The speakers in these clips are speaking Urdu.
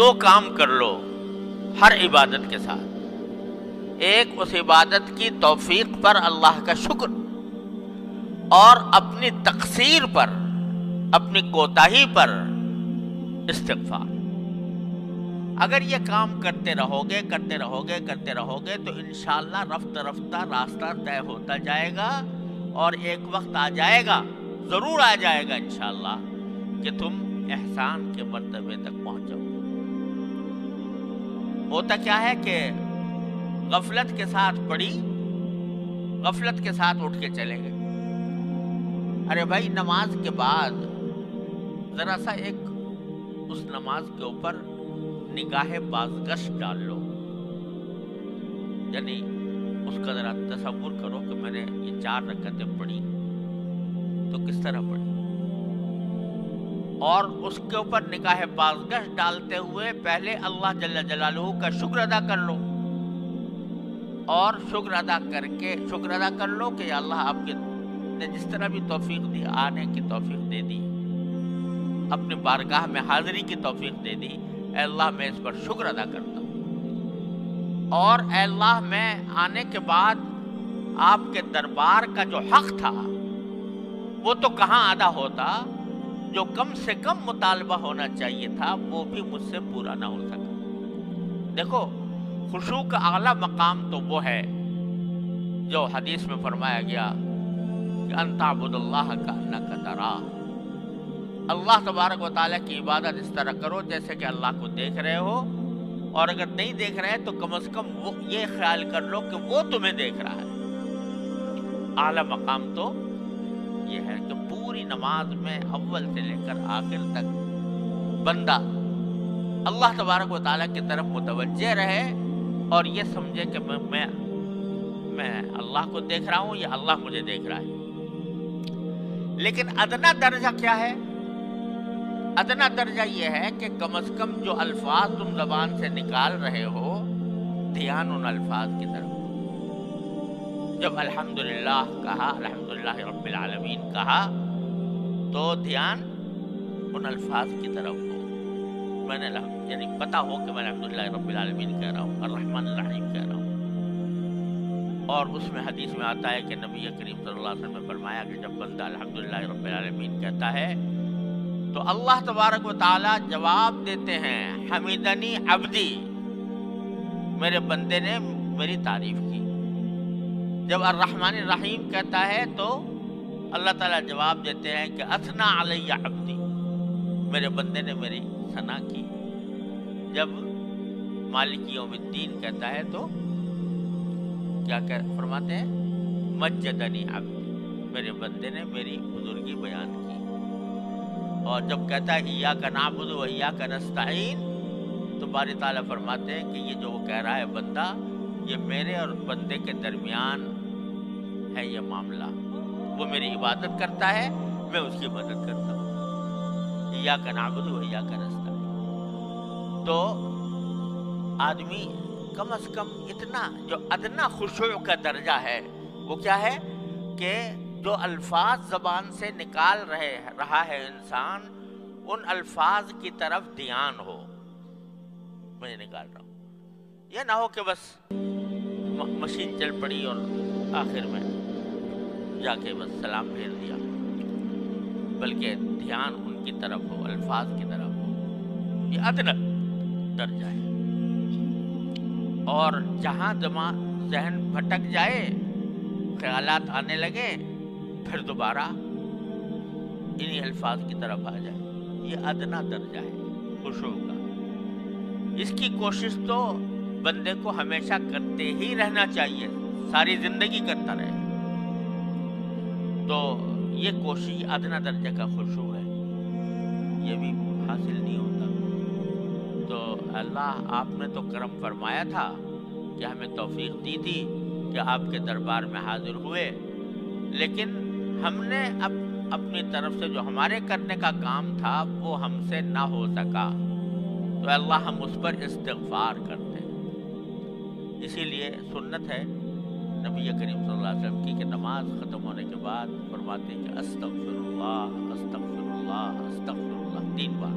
دو کام کر لو ہر عبادت کے ساتھ، ایک اس عبادت کی توفیق پر اللہ کا شکر، اور اپنی تقصیر پر، اپنی کوتاہی پر استغفار۔ اگر یہ کام کرتے رہو گے تو انشاءاللہ رفتہ رفتہ راستہ طے ہوتا جائے گا، اور ایک وقت آ جائے گا، ضرور آ جائے گا انشاءاللہ، کہ تم احسان کے مرتبے تک پہنچو۔ ہوتا کیا ہے کہ غفلت کے ساتھ پڑی، غفلت کے ساتھ اٹھ کے چلے گئے۔ ارے بھائی، نماز کے بعد ذرا سا ایک اس نماز کے اوپر نگاہ بازگشت ڈال لو، یعنی اس کا ذرا تصور کرو کہ میں نے یہ 4 رکعتیں پڑھی تو کس طرح پڑھی، اور اس کے اوپر نگاہ بازگشت ڈالتے ہوئے پہلے اللہ جل جلالہ کا شکر ادا کر لو، اور شکر ادا کر لو کہ یا اللہ آپ نے جس طرح بھی توفیق دی، آنے کی توفیق دے دی، اپنے بارگاہ میں حاضری کی توفیق دے دی، اے اللہ میں اس پر شکر ادا کرتا ہوں، اور اے اللہ میں آنے کے بعد آپ کے دربار کا جو حق تھا وہ تو کہاں ادا ہوتا، جو کم سے کم مطالبہ ہونا چاہیے تھا وہ بھی مجھ سے پورا نہ ہو سکا۔ دیکھو، خشوع کا اعلیٰ مقام تو وہ ہے جو حدیث میں فرمایا گیا کہ ان تعبد اللہ کأنک تراہ، اللہ تبارک و تعالیٰ کی عبادت اس طرح کرو جیسے کہ اللہ کو دیکھ رہے ہو، اور اگر نہیں دیکھ رہے تو کم از کم وہ یہ خیال کر لو کہ وہ تمہیں دیکھ رہا ہے۔ اعلیٰ مقام تو یہ ہے کہ پوری نماز میں اول سے لے کر آخر تک بندہ اللہ تبارک و تعالیٰ کی طرف متوجہ رہے، اور یہ سمجھے کہ میں اللہ کو دیکھ رہا ہوں یا اللہ مجھے دیکھ رہا ہے۔ لیکن ادنا درجہ کیا ہے؟ ادنا درجہ یہ ہے کہ کم از کم جو الفاظ تم زبان سے نکال رہے ہو، دھیان ان الفاظ کی طرف ہو۔ جب الحمدللہ کہا، الحمدللہ رب العالمین کہا، تو دھیان ان الفاظ کی طرف ہو۔ میں نے یعنی پتہ ہو کہ میں الحمدللہ رب العالمین کہہ رہا ہوں، الرحمن الرحیم کہہ رہا ہوں۔ اور اس میں حدیث میں آتا ہے کہ نبی کریم صلی اللہ علیہ وسلم نے فرمایا کہ جب بندہ الحمدللہ رب العالمین کہتا ہے تو اللہ تبارک و تعالیٰ جواب دیتے ہیں، حمیدنی عبدی، میرے بندے نے میری تعریف کی۔ جب الرحمن الرحیم کہتا ہے تو اللہ تعالیٰ جواب دیتے ہیں کہ اثنا علی عبدی، میرے بندے نے میری ثنا کی۔ جب مالک یوم الدین کہتا ہے تو کیا فرماتے ہیں؟ مجدنی عبدی، میرے بندے نے میری بزرگی بیان کی۔ اور جب کہتا ہے ایاک نعبد و ایاک نستعین، تو باری تعالیٰ فرماتے ہیں کہ یہ جو وہ کہہ رہا ہے بندہ، یہ میرے اور بندے کے درمیان ہے یہ معاملہ، وہ میری عبادت کرتا ہے، میں اس کی مدد کرتا ہوں۔ ایاک نعبد و ایاک نستعین۔ تو آدمی کم از کم اتنا جو ادنا خشوع کا درجہ ہے وہ کیا ہے کہ جو الفاظ زبان سے نکال رہا ہے انسان، ان الفاظ کی طرف دھیان ہو، میں نکال رہا ہوں۔ یہ نہ ہو کہ بس مشین چل پڑی اور آخر میں جا کے بس سلام بھیج دیا، بلکہ دھیان ان کی طرف ہو، الفاظ کی طرف ہو۔ یہ ادنا درجہ ہے۔ اور جہاں ذہن بھٹک جائے، خیالات آنے لگے، پھر دوبارہ انہی الفاظ کی طرف آ جائے، یہ ادنا درجہ ہے خشوع کا۔ اس کی کوشش تو بندے کو ہمیشہ کرتے ہی رہنا چاہیے، ساری زندگی کرتا رہے۔ تو یہ کوشش ادنا درجہ کا خشوع ہے، یہ بھی حاصل نہیں ہوتا۔ تو اللہ آپ نے تو کرم فرمایا تھا کہ ہمیں توفیق دی تھی کہ آپ کے دربار میں حاضر ہوئے، لیکن ہم نے اپنی طرف سے جو ہمارے کرنے کا کام تھا وہ ہم سے نہ ہو سکا، تو اللہ ہم اس پر استغفار کرتے ہیں۔ اسی لیے سنت ہے نبی کریم صلی اللہ علیہ وسلم کی کہ نماز ختم ہونے کے بعد فرماتے ہیں کہ استغفر اللہ استغفر اللہ استغفر اللہ 3 بار،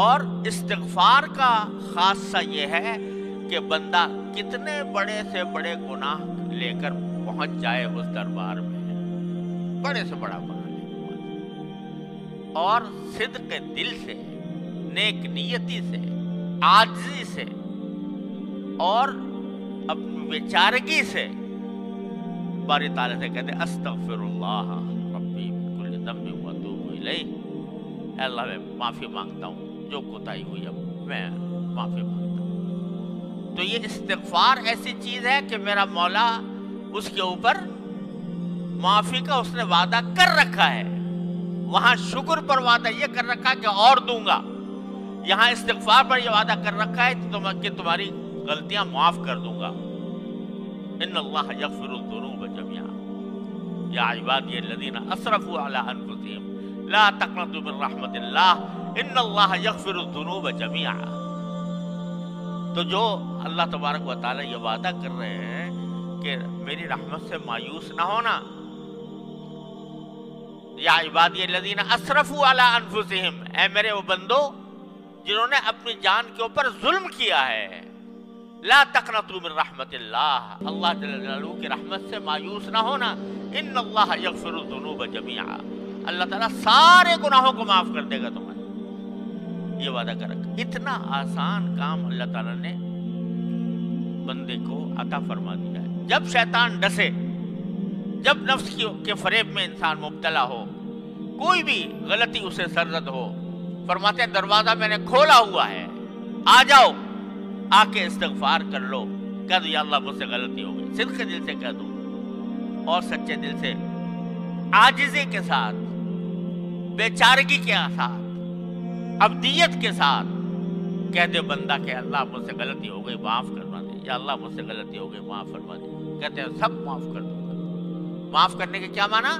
اور استغفار کا خاصہ یہ ہے کہ بندہ کتنے بڑے سے بڑے گناہ لے کر پہنچ جائے اس دربار میں، بڑے سے بڑا گناہ لے کر پہنچ جائے، اور صدق دل سے، نیک نیتی سے، عاجزی سے اور اپنی بیچارگی سے باری تعالیٰ سے کہتے استغفر اللہ ربی من کل ذنب واتوب الیہ، اے اللہ میں معافی مانگتا ہوں، جو کوتاہی ہوئی اب میں معافی مانگتا ہوں۔ تو یہ استغفار ایسی چیز ہے کہ میرا مولا اس کے اوپر معافی کا اس نے وعدہ کر رکھا ہے، وہاں شکر پر وعدہ یہ کر رکھا ہے کہ اور دوں گا، یہاں استغفار پر یہ وعدہ کر رکھا ہے کہ تمہاری غلطیاں معاف کر دوں گا۔ ان اللہ یغفر الذنوب جميعا یا عبادی الذین اسرفوا علی انفسهم لا تقنطوا من رحمت اللہ ان اللہ یغفر الذنوب جميعا۔ تو جو اللہ تبارک و تعالی یہ وعدہ کر رہے ہیں کہ میری رحمت سے مایوس نہ ہونا، یا عبادی الذین اسرفوا علی انفسهم، اے میرے وہ بندو جنہوں نے اپنی جان کے اوپر ظلم کیا ہے، لا تقنطوا من رحمت اللہ، اللہ جل جلالہ کی رحمت سے مایوس نہ ہونا، ان اللہ یغفر الذنوب جميعا، اللہ تعالیٰ سارے گناہوں کو معاف کر دے گا تمہیں، یہ وعدہ کر رکھا۔ اتنا آسان کام اللہ تعالیٰ نے بندے کو عطا فرما دیا ہے۔ جب شیطان ڈسے، جب نفس کے فریب میں انسان مبتلا ہو، کوئی بھی غلطی اسے سرزد ہو، فرماتے ہیں دروازہ میں نے کھولا ہوا ہے، آ جاؤ، آ کے استغفار کر لو، کہہ دو یا اللہ مجھ سے غلطی ہو گئی، صدق دل سے کہہ دو اور سچے دل سے، عاجزی کے ساتھ، بیچارگی کے ساتھ، عبدیت کے ساتھ کہہ دے بندہ کہ اللہ مجھ سے غلطی ہو گئی معاف فرما دے، یا اللہ مجھ سے غلطی ہو گئی معاف فرما دے، کہتے ہیں سب معاف کر دوں گا۔ معاف کرنے کے کیا معنی؟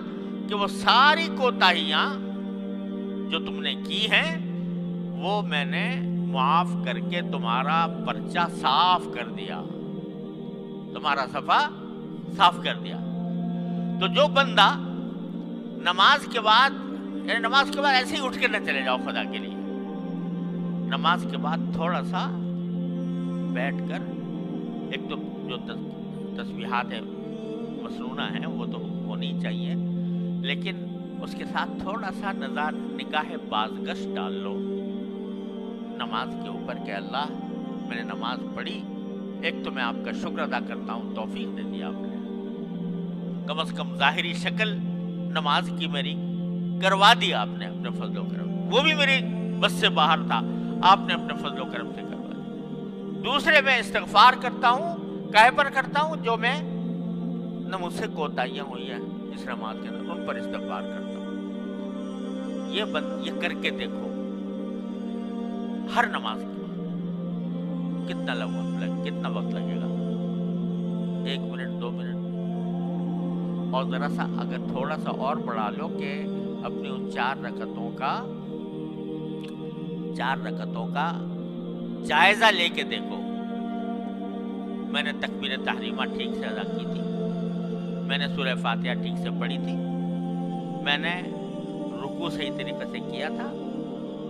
کہ وہ ساری کوتاہیاں جو تم نے کی ہیں وہ میں نے معاف کر کے تمہارا پرچہ صاف کر دیا، تمہارا صفحہ صاف کر دیا۔ تو جو بندہ نماز کے بعد، یعنی نماز کے بعد ایسے ہی اٹھ کے نہ چلے جاؤ خدا کے لیے، نماز کے بعد تھوڑا سا بیٹھ کر، ایک تو جو تسبیحات ہے مسنونہ ہیں وہ تو ہونی چاہیے، لیکن اس کے ساتھ تھوڑا سا نگاہ بازگشت ڈال لو نماز کے اوپر کہ اللہ میں نے نماز پڑھی، ایک تو میں آپ کا شکر ادا کرتا ہوں، توفیق دے دیا آپ نے، کم از کم ظاہری شکل نماز کی میری کروا دی آپ نے اپنے فضل و کرم، وہ بھی میری بس سے باہر تھا، آپ نے اپنے فضل و کرم سے کروا دی۔ دوسرے میں استغفار کرتا ہوں، کہے پر کرتا ہوں جو میں نہ مجھ سے کوتاہیاں ہوئی ہیں اس نماز کے اندر، ان پر استغفار کرتا ہوں۔ یہ کر کے دیکھو ہر نماز کے بعد کتنا وقت لگے گا، 1 منٹ 2 منٹ، اور ذرا سا اگر تھوڑا سا اور بڑھا لو کہ اپنی ان 4 رکعتوں کا جائزہ لے کے دیکھو، میں نے تکبیر تحریمہ ٹھیک سے ادا کی تھی، میں نے سورہ فاتحہ ٹھیک سے پڑھی تھی، میں نے رکوع صحیح طریقے سے کیا تھا،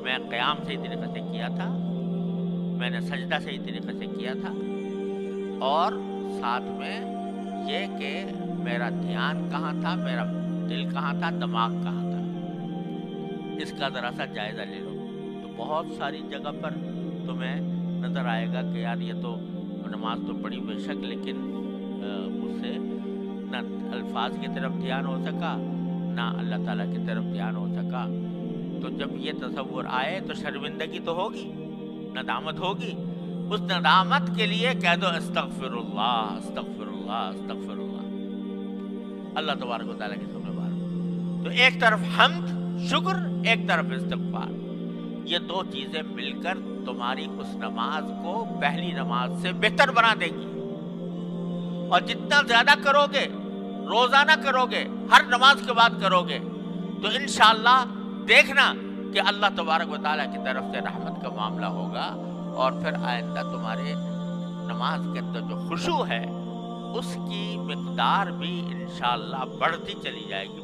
میں قیام صحیح طریقے سے کیا تھا، میں نے سجدہ صحیح طریقے سے کیا تھا، اور ساتھ میں یہ کہ میرا دھیان کہاں تھا، میرا دل کہاں تھا، دماغ کہاں تھا، اس کا ذرا سا جائزہ لے لو۔ تو بہت ساری جگہ پر تمہیں نظر آئے گا کہ یار یہ تو نماز تو پڑھی بے شک، لیکن اس سے نہ الفاظ کی طرف دھیان ہو سکا، نہ اللہ تعالیٰ کی طرف دھیان ہو سکا۔ تو جب یہ تصور آئے تو شرمندگی تو ہوگی، ندامت ہوگی، اس ندامت کے لیے کہہ دو استغفر اللہ استغفر اللہ استغفر اللہ، اللہ تبارک و تعالیٰ کی سننے بار۔ تو ایک طرف حمد شکر، ایک طرف استغفار، یہ 2 چیزیں مل کر تمہاری اس نماز کو پہلی نماز سے بہتر بنا دیں گی، اور جتنا زیادہ کرو گے، روزانہ کرو گے، ہر نماز کے بعد کرو گے، تو انشاءاللہ دیکھنا کہ اللہ تبارک و تعالیٰ کی طرف سے رحمت کا معاملہ ہوگا، اور پھر آئندہ تمہارے نماز کے اندر جو خشوع ہے اس کی مقدار بھی انشاءاللہ بڑھتی چلی جائے گی،